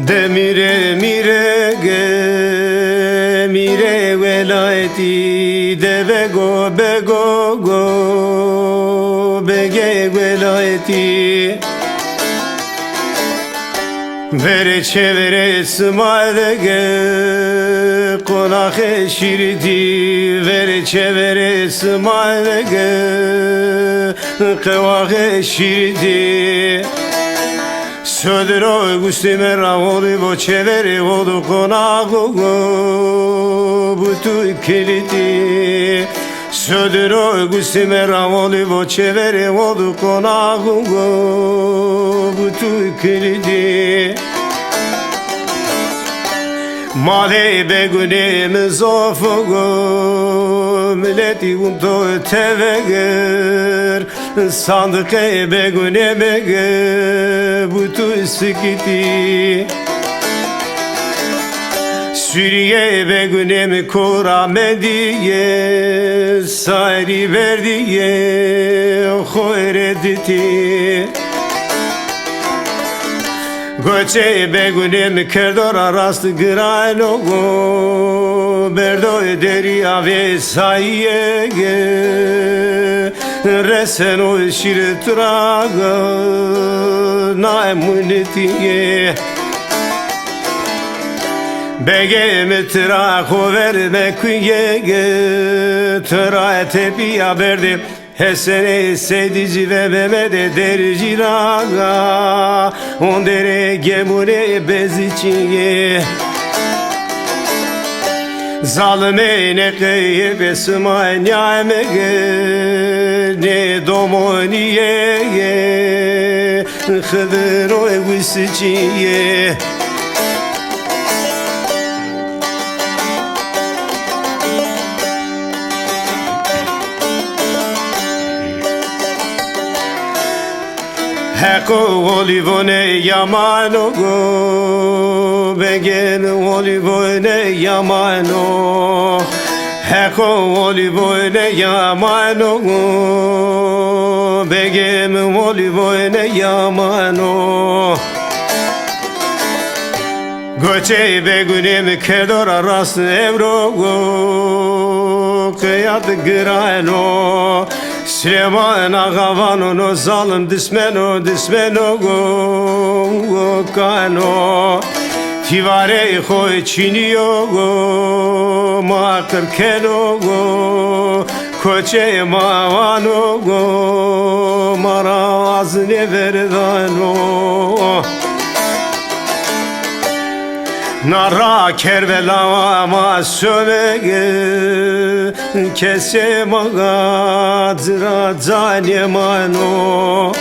de mire welati de bego Begê welati Verê çêverê sıma qonağê şiriti Verê çêverê sıma qevağê şiriti Sodıro Usıçi çêverê Olı qonağê butu kiliti Sodıro Usıçi çêverê Olı qonağê butu kiliti Male begunimiz ofugu milleti unto teveger sandıke begune bege butu sikiti Suriye begunem kora mediye sayri verdiye khoyrediti Göçe begunem kerdora rast grano Berdo Derüya ve Aliyé Hesenê Seydiji naemunetiye Begê mitra verme kuye Tıra tepiya verdim Hesenê Seydiji ve Memedê Derci Ondere gemune beziçiye Zalime ne kıybe sıma ne domoniye Hıdıro Usıçiye Heqo Olı yamano Begê Olı yamano Heqo Olı yamano Begê Olı yamano Göçe begunem kerdora rast evro Kıyat grano Süleyman ağavano zalim dismeno kano Çêverê xwe çiniyo makir keno koçe mavano mara azne verdano Nara Kerbela ma sövege kese maga zira zanemano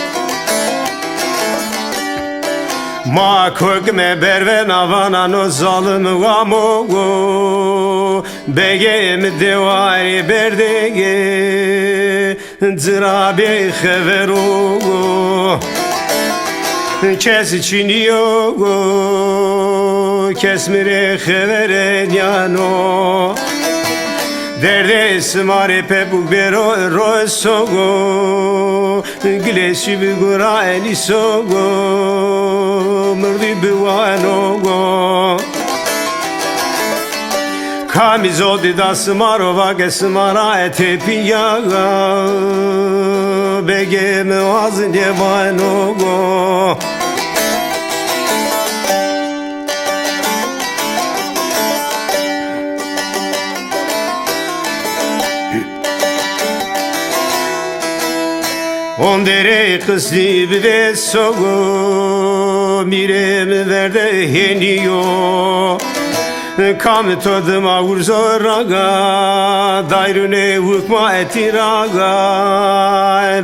Ma kogme berve navana no zalim vamo Begê mi devari berdege zira be xevero Kes çiniyo kes mire xevere nyano Derde smare pe bugünlere rosogo Güleşi bir gura elisogo Mırdi bivanogo Kamizodi da smarova ge smara etepiyaga Begê mi vazın yemanogo Ondere kısli bir sogo mire mi verde heniyo Kam todıma urzoraga dairune hukma etiraga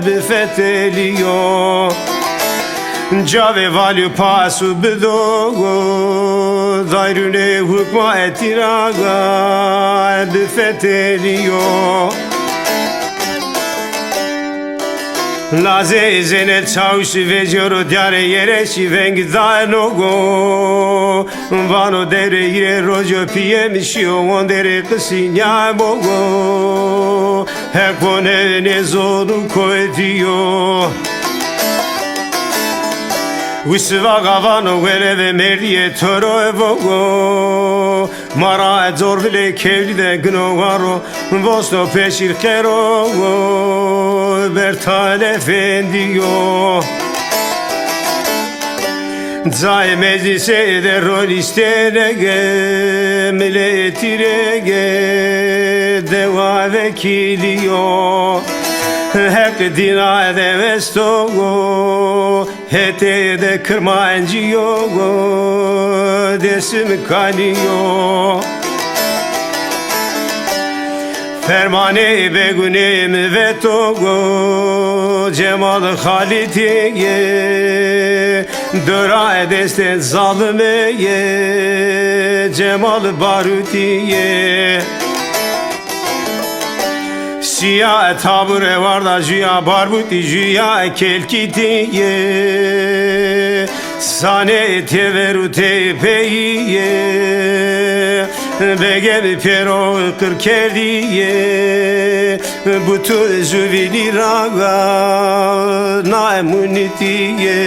bifeteliyo Cave valü pasu bidogo dairune hukma etiraga bifeteliyo Laze zene çavuşu vecoro diyare yere şivengi danogo Vano dere yire rojo piyemişiyo ondere kısinya bogo Heqo ne zoru koydiyo Usvagavano veleve merdiye toro evogo Mara zor bile kevlide gnovaro Vostro peşir kero Bertal efendiyo Zay meclise de rol isterege Milletirege Deva vekiliyo Hep dina de vestogo Hete de kırmancıyo Desim kaniyo Fermane begunem ve togo Cemal halitiye Döra deste zalimeye Cemal barutiye Şia tabure var da jüya barbuti jüya kelkitiye Sane teverute peyiye Begê pero kırkerdiye Butu züvili raga Naimunitiye